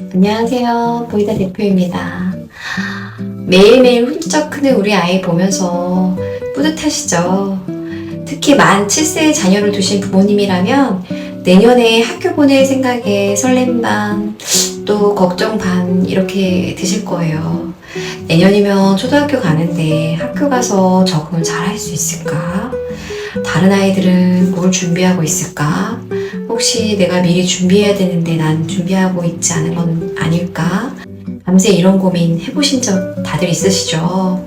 안녕하세요. 보이다 대표입니다. 매일매일 훌쩍 크는 우리 아이 보면서 뿌듯하시죠? 특히 만 7세의 자녀를 두신 부모님이라면 내년에 학교 보낼 생각에 설렘 반, 또 걱정 반 이렇게 드실 거예요. 내년이면 초등학교 가는데 학교 가서 적응을 잘 할 수 있을까? 다른 아이들은 뭘 준비하고 있을까? 혹시 내가 미리 준비해야 되는데 난 준비하고 있지 않은 건 아닐까? 밤새 이런 고민 해보신 적 다들 있으시죠?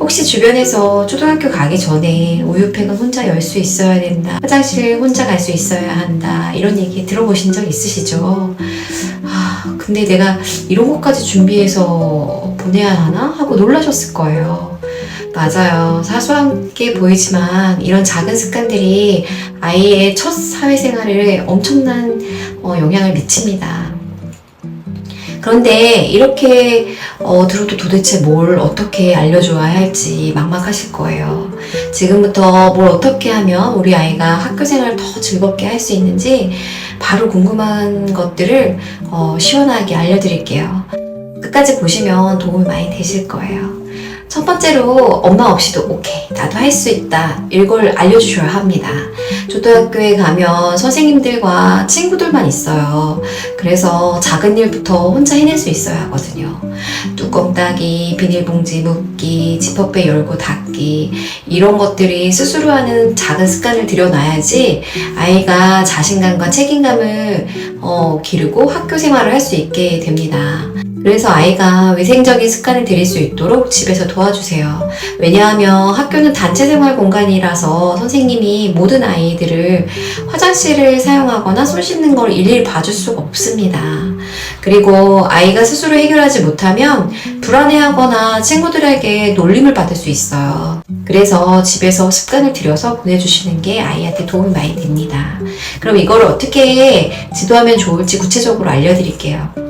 혹시 주변에서 초등학교 가기 전에 우유팩은 혼자 열 수 있어야 된다, 화장실 혼자 갈 수 있어야 한다, 이런 얘기 들어보신 적 있으시죠? 근데 내가 이런 것까지 준비해서 보내야 하나? 하고 놀라셨을 거예요. 맞아요. 사소하게 보이지만 이런 작은 습관들이 아이의 첫 사회생활에 엄청난 영향을 미칩니다. 그런데 이렇게 들어도 도대체 뭘 어떻게 알려줘야 할지 막막하실 거예요. 지금부터 뭘 어떻게 하면 우리 아이가 학교 생활을 더 즐겁게 할 수 있는지 바로 궁금한 것들을 시원하게 알려드릴게요. 끝까지 보시면 도움이 많이 되실 거예요. 첫 번째로 엄마 없이도 오케이, 나도 할 수 있다, 이걸 알려주셔야 합니다. 초등학교에 가면 선생님들과 친구들만 있어요. 그래서 작은 일부터 혼자 해낼 수 있어야 하거든요. 뚜껑 따기, 비닐봉지 묶기, 지퍼백 열고 닫기, 이런 것들이 스스로 하는 작은 습관을 들여놔야지 아이가 자신감과 책임감을 기르고 학교 생활을 할 수 있게 됩니다. 그래서 아이가 위생적인 습관을 들일 수 있도록 집에서 도와주세요. 왜냐하면 학교는 단체 생활 공간이라서 선생님이 모든 아이들을 화장실을 사용하거나 손 씻는 걸 일일이 봐줄 수가 없습니다. 그리고 아이가 스스로 해결하지 못하면 불안해하거나 친구들에게 놀림을 받을 수 있어요. 그래서 집에서 습관을 들여서 보내주시는 게 아이한테 도움이 많이 됩니다. 그럼 이걸 어떻게 지도하면 좋을지 구체적으로 알려드릴게요.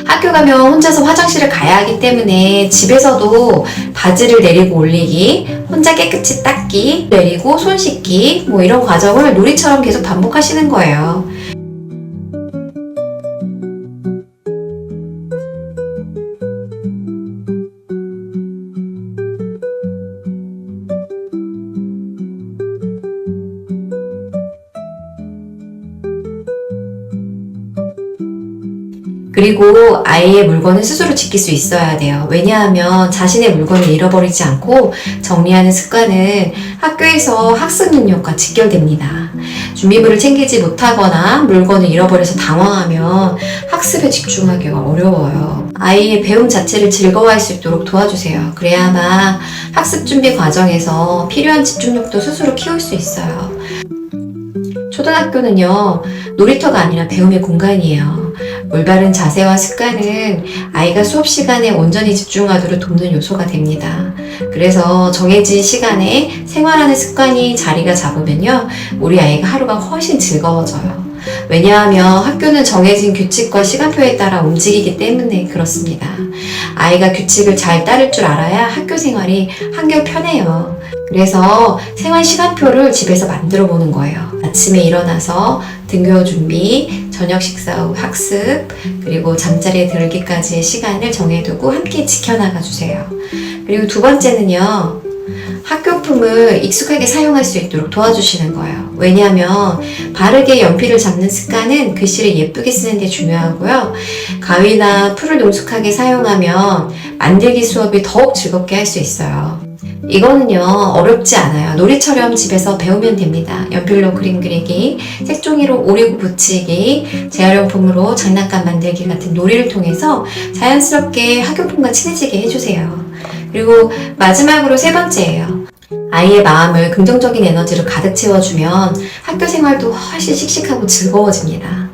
학교 가면 혼자서 화장실을 가야 하기 때문에 집에서도 바지를 내리고 올리기, 혼자 깨끗이 닦기, 내리고 손 씻기, 이런 과정을 놀이처럼 계속 반복하시는 거예요. 그리고 아이의 물건을 스스로 지킬 수 있어야 돼요. 왜냐하면 자신의 물건을 잃어버리지 않고 정리하는 습관은 학교에서 학습 능력과 직결됩니다. 준비물을 챙기지 못하거나 물건을 잃어버려서 당황하면 학습에 집중하기가 어려워요. 아이의 배움 자체를 즐거워할 수 있도록 도와주세요. 그래야만 학습 준비 과정에서 필요한 집중력도 스스로 키울 수 있어요. 초등학교는요, 놀이터가 아니라 배움의 공간이에요. 올바른 자세와 습관은 아이가 수업 시간에 온전히 집중하도록 돕는 요소가 됩니다. 그래서 정해진 시간에 생활하는 습관이 자리가 잡으면요, 우리 아이가 하루가 훨씬 즐거워져요. 왜냐하면 학교는 정해진 규칙과 시간표에 따라 움직이기 때문에 그렇습니다. 아이가 규칙을 잘 따를 줄 알아야 학교 생활이 한결 편해요. 그래서 생활 시간표를 집에서 만들어 보는 거예요. 아침에 일어나서 등교 준비, 저녁 식사 후 학습, 그리고 잠자리에 들기까지의 시간을 정해두고 함께 지켜나가 주세요. 그리고 두 번째는요, 학교품을 익숙하게 사용할 수 있도록 도와주시는 거예요. 왜냐하면 바르게 연필을 잡는 습관은 글씨를 예쁘게 쓰는 데 중요하고요. 가위나 풀을 능숙하게 사용하면 만들기 수업이 더욱 즐겁게 할 수 있어요. 이거는요, 어렵지 않아요. 놀이처럼 집에서 배우면 됩니다. 연필로 그림 그리기, 색종이로 오리고 붙이기, 재활용품으로 장난감 만들기 같은 놀이를 통해서 자연스럽게 학용품과 친해지게 해주세요. 그리고 마지막으로 세 번째예요. 아이의 마음을 긍정적인 에너지로 가득 채워주면 학교 생활도 훨씬 씩씩하고 즐거워집니다.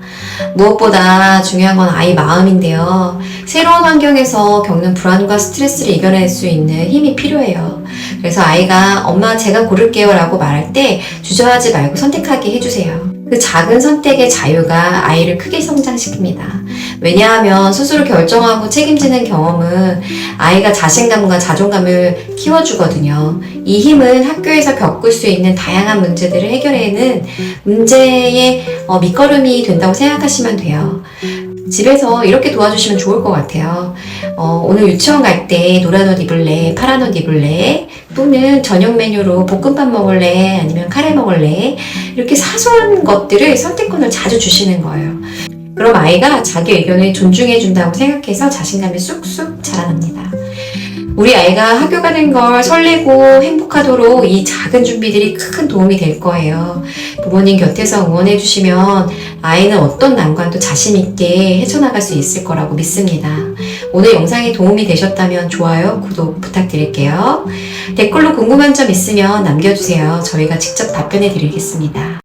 무엇보다 중요한 건 아이 마음인데요. 새로운 환경에서 겪는 불안과 스트레스를 이겨낼 수 있는 힘이 필요해요. 그래서 아이가 엄마 제가 고를게요 라고 말할 때 주저하지 말고 선택하게 해주세요. 그 작은 선택의 자유가 아이를 크게 성장시킵니다. 왜냐하면 스스로 결정하고 책임지는 경험은 아이가 자신감과 자존감을 키워주거든요. 이 힘은 학교에서 겪을 수 있는 다양한 문제들을 해결해내는 문제의 밑거름이 된다고 생각하시면 돼요. 집에서 이렇게 도와주시면 좋을 것 같아요. 오늘 유치원 갈 때 노란 옷 입을래? 파란 옷 입을래? 또는 저녁 메뉴로 볶음밥 먹을래? 아니면 카레 먹을래? 이렇게 사소한 것들을 선택권을 자주 주시는 거예요. 그럼 아이가 자기 의견을 존중해 준다고 생각해서 자신감이 쑥쑥 자라납니다. 우리 아이가 학교 가는 걸 설레고 행복하도록 이 작은 준비들이 큰 도움이 될 거예요. 부모님 곁에서 응원해 주시면 아이는 어떤 난관도 자신 있게 헤쳐나갈 수 있을 거라고 믿습니다. 오늘 영상이 도움이 되셨다면 좋아요, 구독 부탁드릴게요. 댓글로 궁금한 점 있으면 남겨주세요. 저희가 직접 답변해 드리겠습니다.